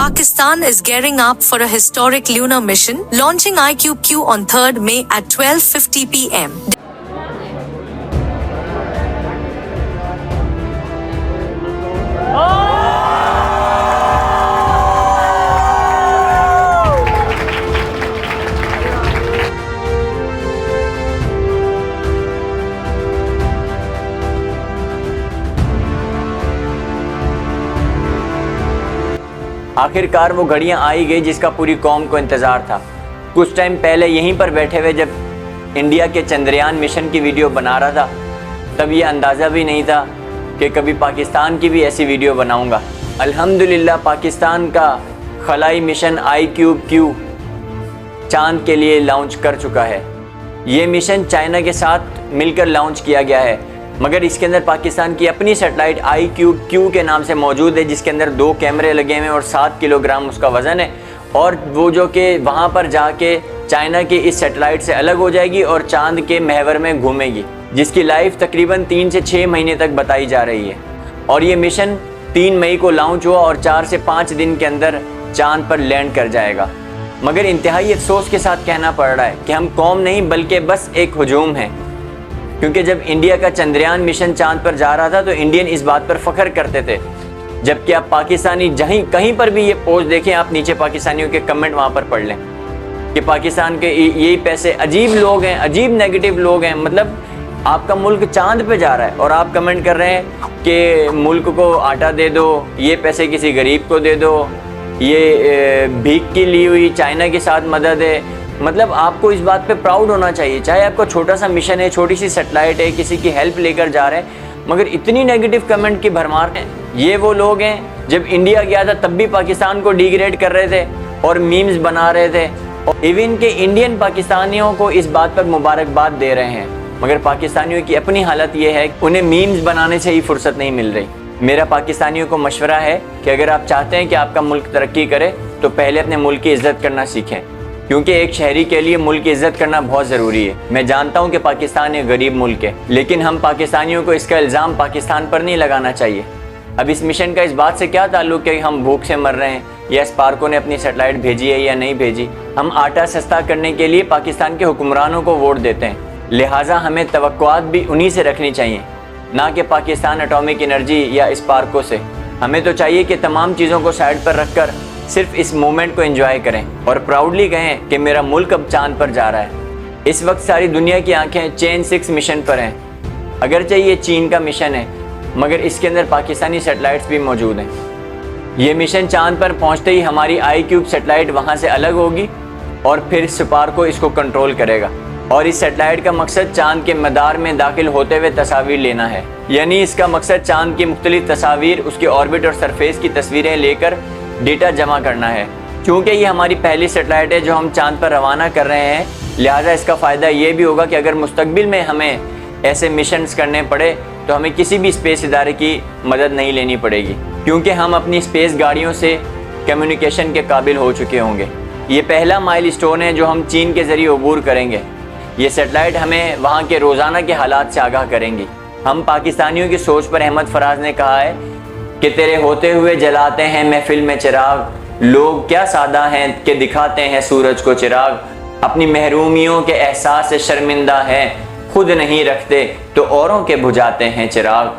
Pakistan is gearing up for a historic lunar mission, launching iQube on 3rd May at 12:50 p.m. आखिरकार वो घड़ियां आई गई जिसका पूरी कौम को इंतज़ार था। कुछ टाइम पहले यहीं पर बैठे हुए जब इंडिया के चंद्रयान मिशन की वीडियो बना रहा था, तब ये अंदाज़ा भी नहीं था कि कभी पाकिस्तान की भी ऐसी वीडियो बनाऊंगा। अल्हम्दुलिल्लाह पाकिस्तान का खलाई मिशन iQube चांद के लिए लॉन्च कर चुका है। ये मिशन चाइना के साथ मिलकर लॉन्च किया गया है, मगर इसके अंदर पाकिस्तान की अपनी सैटेलाइट iQube के नाम से मौजूद है, जिसके अंदर 2 कैमरे लगे हुए हैं और 7 किलोग्राम उसका वज़न है। और वो जो कि वहाँ पर जाके चाइना की इस सैटेलाइट से अलग हो जाएगी और चांद के महवर में घूमेगी, जिसकी लाइफ तकरीबन 3 से 6 महीने तक बताई जा रही है। और ये मिशन 3 मई को लॉन्च हुआ और 4 से 5 दिन के अंदर चांद पर लैंड कर जाएगा। मगर इंतहाई अफसोस के साथ कहना पड़ रहा है कि हम कौम नहीं बल्कि बस एक हुजूम है, क्योंकि जब इंडिया का चंद्रयान मिशन चांद पर जा रहा था तो इंडियन इस बात पर फख्र करते थे, जबकि आप पाकिस्तानी जहीं कहीं पर भी ये पोस्ट देखें, आप नीचे पाकिस्तानियों के कमेंट वहाँ पर पढ़ लें कि पाकिस्तान के यही पैसे, अजीब लोग हैं, अजीब नेगेटिव लोग हैं। मतलब आपका मुल्क चांद पे जा रहा है और आप कमेंट कर रहे हैं कि मुल्क को आटा दे दो, ये पैसे किसी गरीब को दे दो, ये भीख की ली हुई चाइना के साथ मदद है। मतलब आपको इस बात पे प्राउड होना चाहिए, चाहे आपका छोटा सा मिशन है, छोटी सी सैटेलाइट है, किसी की हेल्प लेकर जा रहे हैं, मगर इतनी नेगेटिव कमेंट की भरमार है। ये वो लोग हैं जब इंडिया गया था तब भी पाकिस्तान को डिग्रेड कर रहे थे और मीम्स बना रहे थे, और इवन के इंडियन पाकिस्तानियों को इस बात पर मुबारकबाद दे रहे हैं, मगर पाकिस्तानियों की अपनी हालत ये है उन्हें मीम्स बनाने से ही फुर्सत नहीं मिल रही। मेरा पाकिस्तानियों को मशवरा है कि अगर आप चाहते हैं कि आपका मुल्क तरक्की करे तो पहले अपने मुल्क की इज़्ज़त करना सीखें, क्योंकि एक शहरी के लिए मुल्क की इज़्ज़त करना बहुत ज़रूरी है। मैं जानता हूँ कि पाकिस्तान एक गरीब मुल्क है, लेकिन हम पाकिस्तानियों को इसका इल्ज़ाम पाकिस्तान पर नहीं लगाना चाहिए। अब इस मिशन का इस बात से क्या ताल्लुक़ है कि हम भूख से मर रहे हैं या स्पार्को ने अपनी सैटेलाइट भेजी है या नहीं भेजी। हम आटा सस्ता करने के लिए पाकिस्तान के हुक्मरानों को वोट देते हैं, लिहाजा हमें तवक्कुआत भी उन्हीं से रखनी चाहिए, ना कि पाकिस्तान एटॉमिक एनर्जी या स्पार्को से। हमें तो चाहिए कि तमाम चीज़ों को साइड पर रख कर सिर्फ इस मोमेंट को एंजॉय करें और प्राउडली कहें कि मेरा मुल्क अब चांद पर जा रहा है। इस वक्त सारी दुनिया की आंखें चेन 6 मिशन पर हैं। अगरचे ये चीन का मिशन है, मगर इसके अंदर पाकिस्तानी सैटेलाइट्स भी मौजूद हैं। ये मिशन चांद पर पहुंचते ही हमारी iQube सैटेलाइट वहां से अलग होगी और फिर स्पार्को इसको कंट्रोल करेगा। और इस सैटेलाइट का मकसद चांद के मदार में दाखिल होते हुए तस्वीर लेना है, यानी इसका मकसद चांद की मुख्तलिफ तस्वीर, उसके ऑर्बिट और सरफेस की तस्वीरें लेकर डेटा जमा करना है। क्योंकि ये हमारी पहली सैटेलाइट है जो हम चांद पर रवाना कर रहे हैं, लिहाजा इसका फ़ायदा ये भी होगा कि अगर मुस्तकबिल में हमें ऐसे मिशंस करने पड़े तो हमें किसी भी स्पेस इदारे की मदद नहीं लेनी पड़ेगी, क्योंकि हम अपनी स्पेस गाड़ियों से कम्युनिकेशन के काबिल हो चुके होंगे। ये पहला माइलस्टोन है जो हम चीन के ज़रिए अबूर करेंगे। ये सैटेलाइट हमें वहाँ के रोज़ाना के हालात से आगाह करेंगी। हम पाकिस्तानियों की सोच पर अहमद फराज ने कहा है कि तेरे होते हुए जलाते हैं महफिल में चिराग, लोग क्या सादा हैं कि दिखाते हैं सूरज को चिराग, अपनी महरूमियों के एहसास से शर्मिंदा हैं, खुद नहीं रखते तो औरों के बुझाते हैं चिराग।